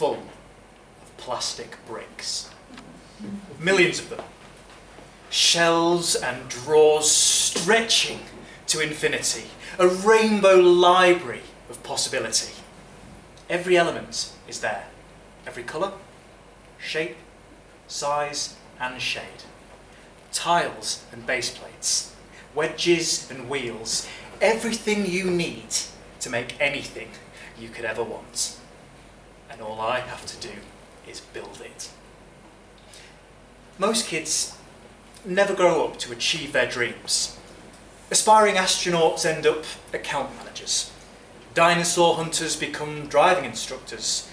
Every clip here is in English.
full of plastic bricks. Millions of them. Shelves and drawers stretching to infinity. A rainbow library of possibility. Every element is there. Every colour, shape, size and shade. Tiles and base plates. Wedges and wheels. Everything you need to make anything you could ever want. And all I have to do is build it. Most kids never grow up to achieve their dreams. Aspiring astronauts end up account managers. Dinosaur hunters become driving instructors.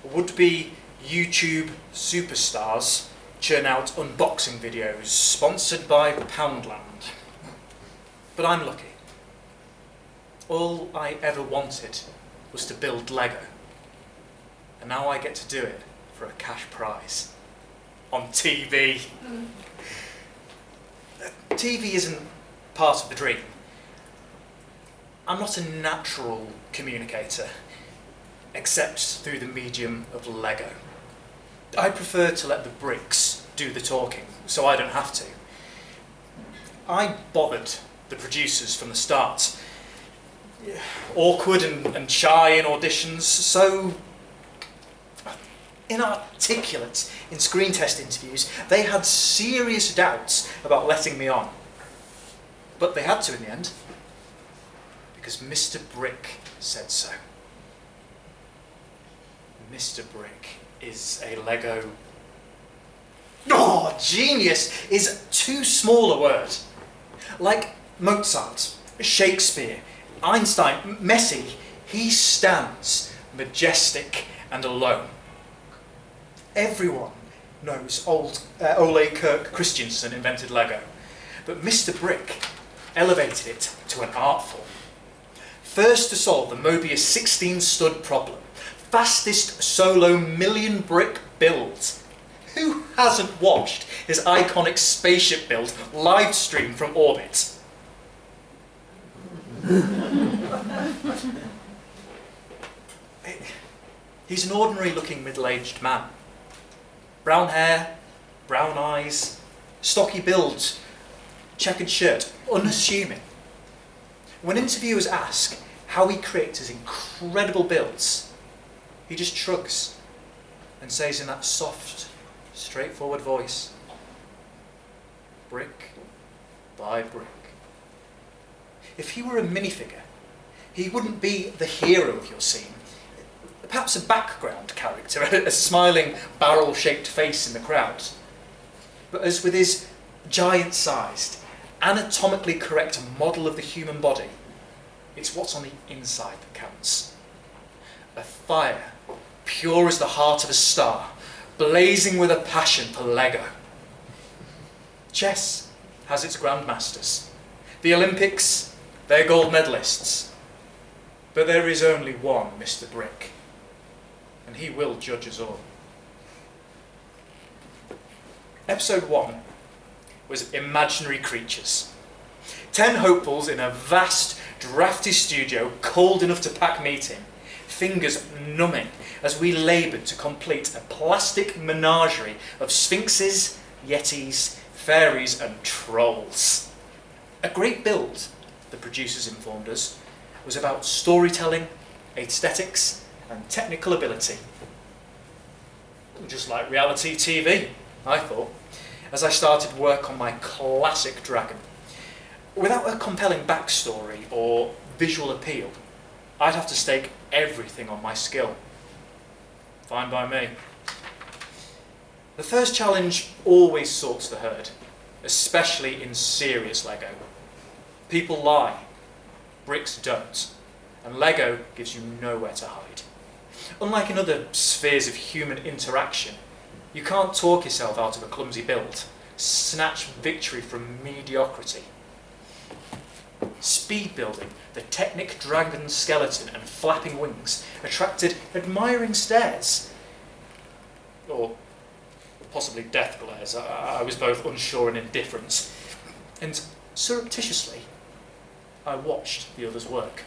Would-be YouTube superstars churn out unboxing videos sponsored by Poundland. But I'm lucky. All I ever wanted was to build Lego. And now I get to do it for a cash prize. On TV. TV isn't part of the dream. I'm not a natural communicator, except through the medium of Lego. I prefer to let the bricks do the talking, so I don't have to. I bothered the producers from the start. Awkward and shy in auditions, so inarticulate in screen test interviews. They had serious doubts about letting me on. But they had to in the end, because Mr. Brick said so. Mr. Brick is a Lego... Oh, genius is too small a word. Like Mozart, Shakespeare, Einstein, Messi, he stands majestic and alone. Everyone knows Ole Kirk Christensen invented Lego, but Mr. Brick elevated it to an art form. First to solve the Mobius 16 stud problem, fastest solo million brick build. Who hasn't watched his iconic spaceship build live stream from orbit? He's an ordinary looking middle-aged man. Brown hair, brown eyes, stocky build, checkered shirt, unassuming. When interviewers ask how he creates his incredible builds, he just shrugs and says in that soft, straightforward voice, brick by brick. If he were a minifigure, he wouldn't be the hero of your scene. Perhaps a background character, a smiling barrel-shaped face in the crowd. But as with his giant-sized, anatomically correct model of the human body, it's what's on the inside that counts. A fire, pure as the heart of a star, blazing with a passion for Lego. Chess has its grandmasters. The Olympics, their gold medalists. But there is only one Mr. Brick, and he will judge us all. Episode 1 was Imaginary Creatures. 10 hopefuls in a vast, drafty studio, cold enough to pack meat in, fingers numbing as we laboured to complete a plastic menagerie of sphinxes, yetis, fairies and trolls. A great build, the producers informed us, was about storytelling, aesthetics and technical ability. Just like reality TV, I thought, as I started work on my classic dragon. Without a compelling backstory or visual appeal, I'd have to stake everything on my skill. Fine by me. The first challenge always sorts the herd, especially in serious Lego. People lie, bricks don't, and Lego gives you nowhere to hide. Unlike in other spheres of human interaction, you can't talk yourself out of a clumsy build, snatch victory from mediocrity. Speed building, the Technic dragon skeleton and flapping wings attracted admiring stares. Or possibly death glares. I was both unsure and indifferent. And surreptitiously, I watched the others work.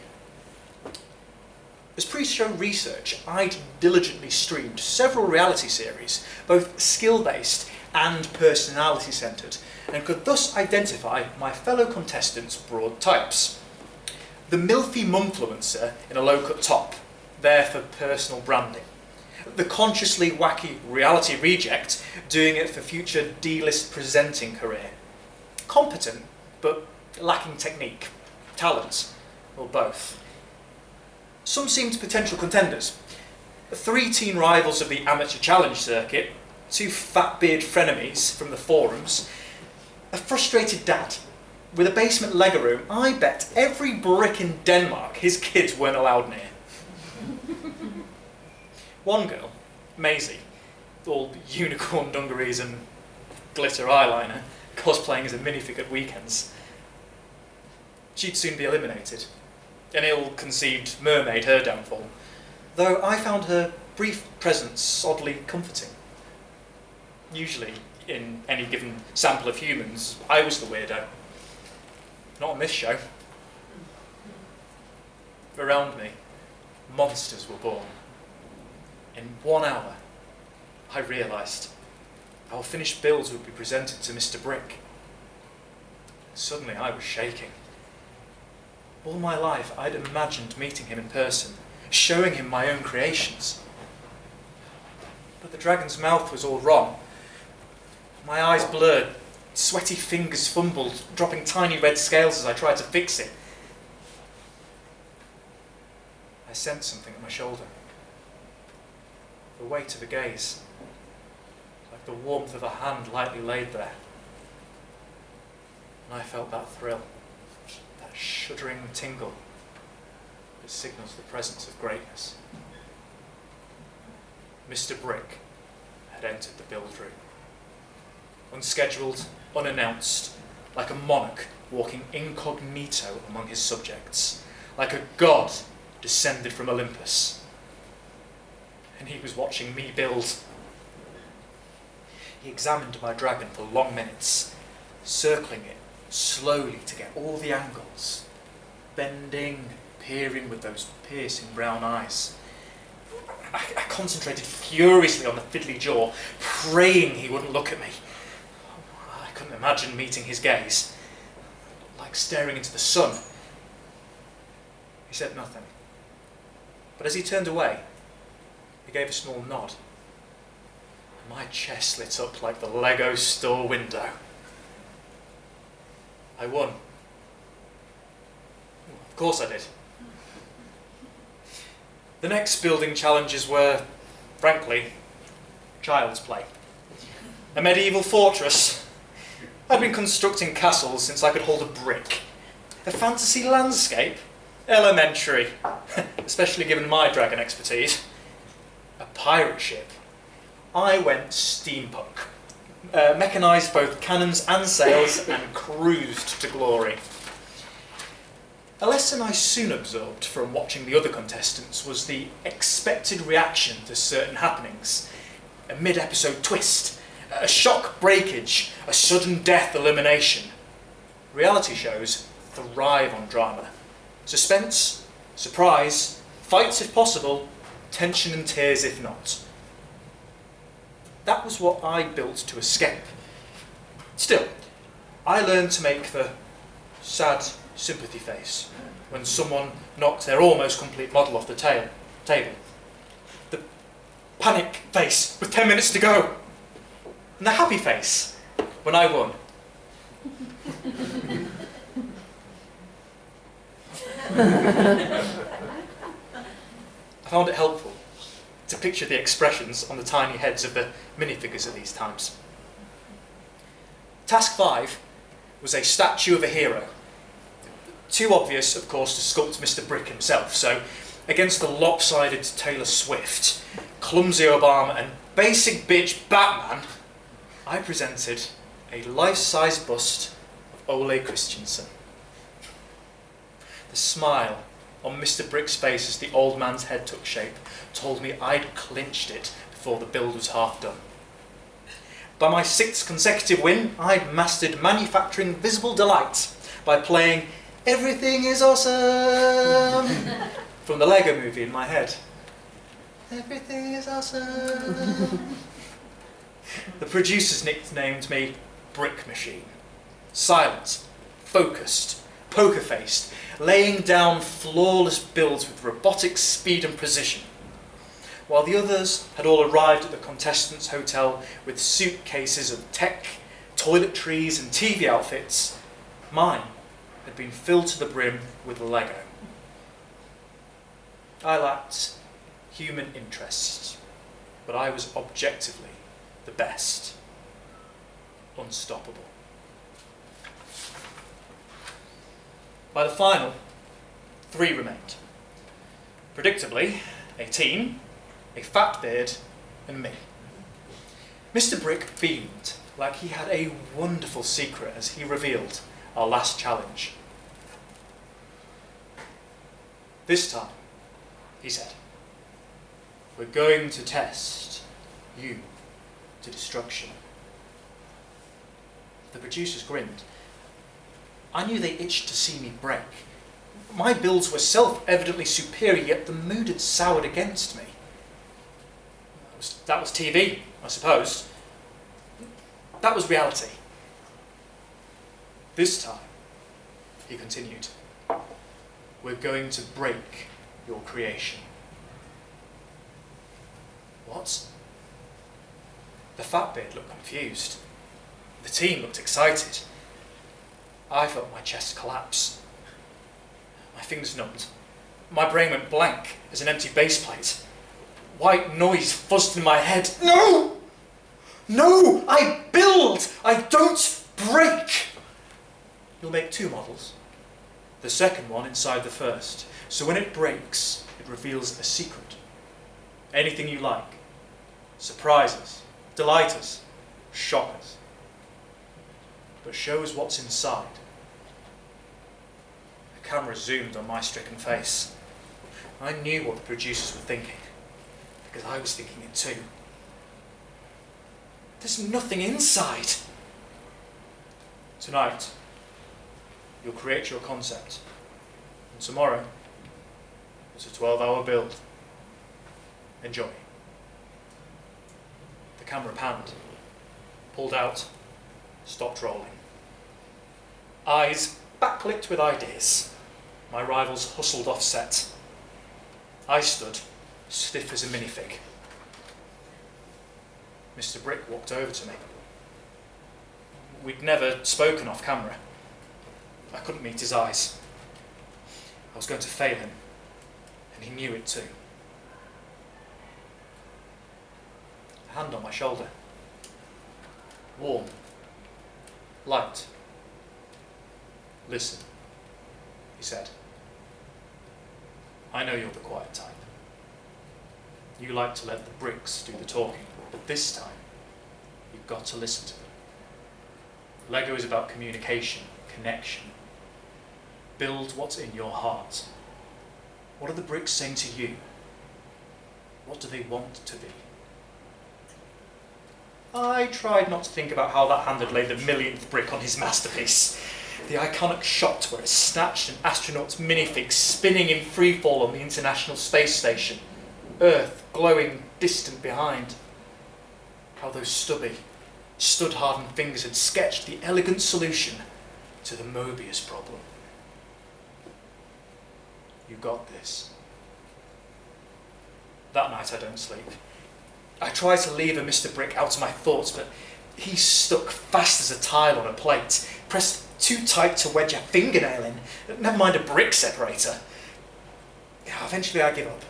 As pre-show research, I'd diligently streamed several reality series, both skill-based and personality-centred, and could thus identify my fellow contestants' broad types. The milfy mumfluencer in a low-cut top, there for personal branding. The consciously wacky reality reject, doing it for future D-list presenting career. Competent, but lacking technique, talent, or both. Some seemed potential contenders. 3 teen rivals of the amateur challenge circuit, 2 fat-beard frenemies from the forums, a frustrated dad. With a basement Lego room, I bet every brick in Denmark his kids weren't allowed near. One girl, Maisie, all unicorn dungarees and glitter eyeliner, cosplaying as a minifig at weekends. She'd soon be eliminated. An ill-conceived mermaid her downfall, though I found her brief presence oddly comforting. Usually, in any given sample of humans, I was the weirdo. Not on this show. Around me, monsters were born. In 1 hour, I realised our finished builds would be presented to Mr. Brick. Suddenly I was shaking. All my life I'd imagined meeting him in person, showing him my own creations. But the dragon's mouth was all wrong. My eyes blurred, sweaty fingers fumbled, dropping tiny red scales as I tried to fix it. I sensed something at my shoulder. The weight of a gaze, like the warmth of a hand lightly laid there. And I felt that thrill. Shuddering tingle that signals the presence of greatness. Mr. Brick had entered the build room. Unscheduled, unannounced, like a monarch walking incognito among his subjects, like a god descended from Olympus. And he was watching me build. He examined my dragon for long minutes, circling it slowly to get all the angles, bending, peering with those piercing brown eyes. I concentrated furiously on the fiddly jaw, praying he wouldn't look at me. I couldn't imagine meeting his gaze, like staring into the sun. He said nothing, but as he turned away, he gave a small nod. My chest lit up like the Lego store window. I won. Of course I did. The next building challenges were, frankly, child's play. A medieval fortress. I'd been constructing castles since I could hold a brick. A fantasy landscape? Elementary, especially given my dragon expertise. A pirate ship. I went steampunk. Mechanised both cannons and sails and cruised to glory. A lesson I soon absorbed from watching the other contestants was the expected reaction to certain happenings. A mid-episode twist, a shock breakage, a sudden death elimination. Reality shows thrive on drama. Suspense, surprise, fights if possible, tension and tears if not. That was what I built to escape. Still, I learned to make the sad sympathy face when someone knocked their almost complete model off the table. The panic face with 10 minutes to go. And the happy face when I won. I found it helpful to picture the expressions on the tiny heads of the minifigures at these times. Task 5 was a statue of a hero. Too obvious, of course, to sculpt Mr. Brick himself, so against the lopsided Taylor Swift, clumsy Obama and basic bitch Batman, I presented a life-size bust of Ole Christensen. The smile on Mr. Brick's face as the old man's head took shape told me I'd clinched it before the build was half done. By my 6th consecutive win, I'd mastered manufacturing visible delight by playing "Everything is Awesome" from the Lego movie in my head. Everything is awesome. The producers nicknamed me Brick Machine. Silent, focused, poker-faced, laying down flawless builds with robotic speed and precision. While the others had all arrived at the contestants' hotel with suitcases of tech, toiletries and TV outfits, mine had been filled to the brim with Lego. I lacked human interest, but I was objectively the best. Unstoppable. By the final, 3 remained. Predictably, a team, a fat beard, and me. Mr. Brick beamed like he had a wonderful secret as he revealed our last challenge. This time, he said, we're going to test you to destruction. The producers grinned. I knew they itched to see me break. My builds were self-evidently superior, yet the mood had soured against me. That was TV, I suppose. That was reality. This time, he continued, we're going to break your creation. What? The fatbeard looked confused. The team looked excited. I felt my chest collapse. My fingers numbed. My brain went blank as an empty base plate. White noise fuzzed in my head. No! No! I build! I don't break! You'll make 2 models. The second one inside the first. So when it breaks, it reveals a secret. Anything you like. Surprise us. Delight us. Shock us. But show us what's inside. The camera zoomed on my stricken face. I knew what the producers were thinking, because I was thinking it too. There's nothing inside. Tonight, you'll create your concept, and tomorrow, it's a 12-hour build. Enjoy. The camera panned, pulled out, stopped rolling. Eyes backlit with ideas. My rivals hustled off set. I stood, stiff as a minifig. Mr. Brick walked over to me. We'd never spoken off camera. I couldn't meet his eyes. I was going to fail him, and he knew it too. A hand on my shoulder. Warm. Light. Listen, he said. I know you're the quiet type. You like to let the bricks do the talking, but this time, you've got to listen to them. Lego is about communication, connection. Build what's in your heart. What are the bricks saying to you? What do they want to be? I tried not to think about how that hand had laid the millionth brick on his masterpiece. The iconic shot where it snatched an astronaut's minifig spinning in freefall on the International Space Station. Earth glowing distant behind. How those stubby, stud-hardened fingers had sketched the elegant solution to the Mobius problem. You got this. That night I don't sleep. I try to leave a Mr. Brick out of my thoughts, but he's stuck fast as a tile on a plate, pressed too tight to wedge a fingernail in, never mind a brick separator. Eventually I give up.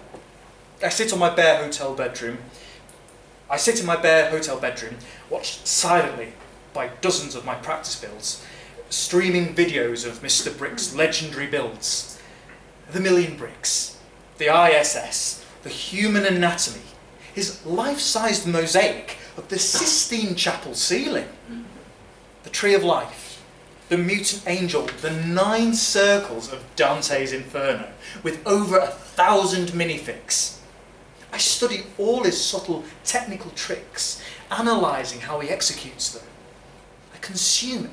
I sit in my bare hotel bedroom, watched silently by dozens of my practice builds, streaming videos of Mr. Brick's legendary builds. The million bricks, the ISS, the human anatomy, his life-sized mosaic of the Sistine Chapel ceiling, the Tree of Life, the mutant angel, the 9 circles of Dante's Inferno, with over 1,000 minifigs. I study all his subtle technical tricks, analysing how he executes them. I consume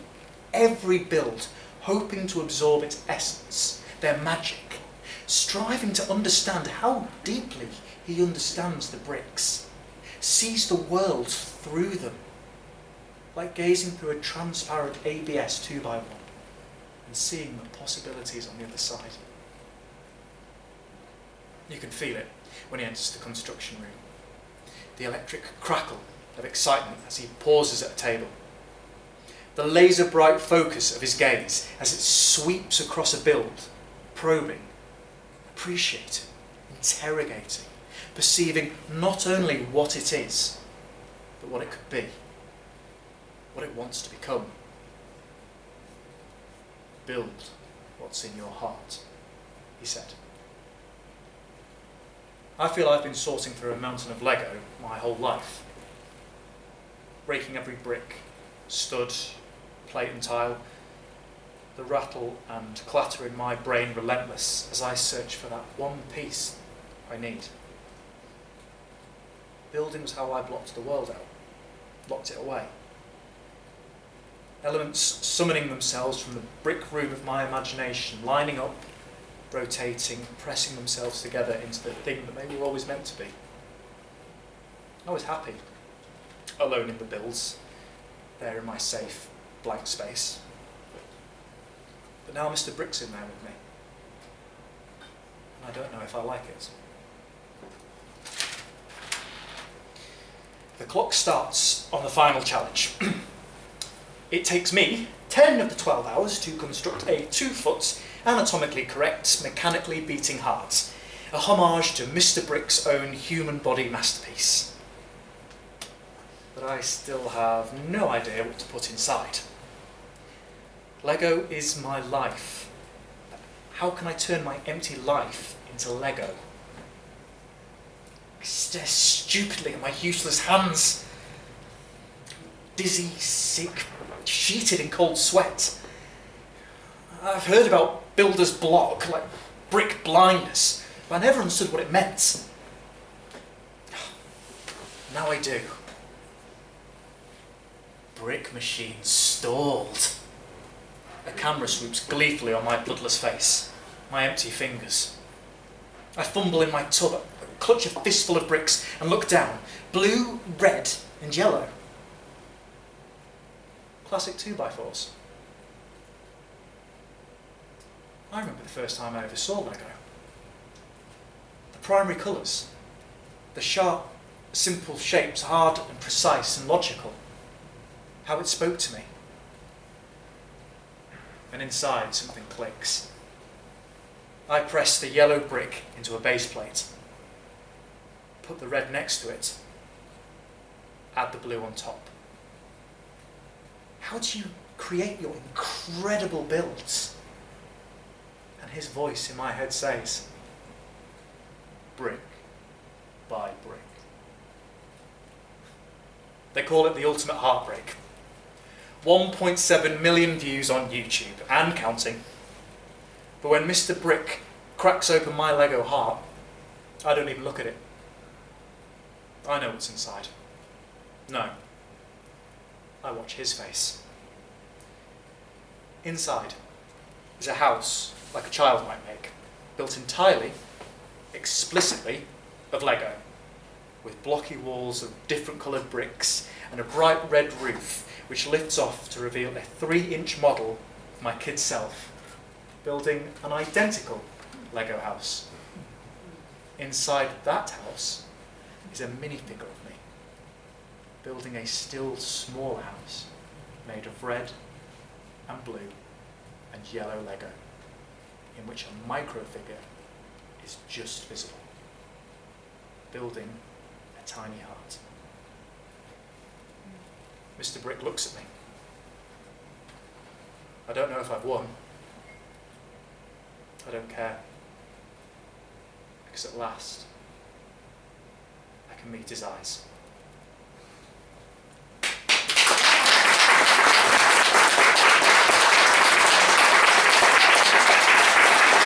every build, hoping to absorb its essence, their magic, striving to understand how deeply he understands the bricks, sees the world through them, like gazing through a transparent ABS 2x1 and seeing the possibilities on the other side. You can feel it when he enters the construction room. The electric crackle of excitement as he pauses at a table. The laser-bright focus of his gaze as it sweeps across a build, probing, appreciating, interrogating, perceiving not only what it is, but what it could be, what it wants to become. Build what's in your heart, he said. I feel I've been sorting through a mountain of Lego my whole life, breaking every brick, stud, plate and tile, the rattle and clatter in my brain relentless as I search for that one piece I need. Building was how I blocked the world out, locked it away. Elements summoning themselves from the brick room of my imagination, lining up, rotating, pressing themselves together into the thing that they were always meant to be. I was happy, alone in the builds, there in my safe, blank space. But now Mr. Brick's in there with me, and I don't know if I like it. The clock starts on the final challenge. It takes me 10 of the 12 hours to construct a 2-foot, anatomically correct, mechanically beating heart, a homage to Mr. Brick's own human body masterpiece. But I still have no idea what to put inside. Lego is my life. How can I turn my empty life into Lego? I stare stupidly at my useless hands. Dizzy, sick, sheeted in cold sweat. I've heard about builder's block, like brick blindness, but I never understood what it meant. Now I do. Brick machine stalled. A camera swoops gleefully on my bloodless face, my empty fingers. I fumble in my tub, clutch a fistful of bricks and look down. Blue, red and yellow. Classic 2x4s. I remember the first time I ever saw Lego. The primary colours. The sharp, simple shapes, hard and precise and logical. How it spoke to me. And inside something clicks. I press the yellow brick into a base plate. Put the red next to it. Add the blue on top. How do you create your incredible builds? And his voice in my head says, brick by brick. They call it the ultimate heartbreak. 1.7 million views on YouTube, and counting. But when Mr. Brick cracks open my Lego heart, I don't even look at it. I know what's inside. No. I watch his face. Inside is a house like a child might make, built entirely, explicitly, of Lego, with blocky walls of different coloured bricks and a bright red roof which lifts off to reveal a 3-inch model of my kid self, building an identical Lego house. Inside that house is a minifigure of me, building a still smaller house made of red and blue and yellow Lego, in which a micro figure is just visible, building a tiny heart. Mr. Brick looks at me. I don't know if I've won. I don't care. Because at last, I can meet his eyes.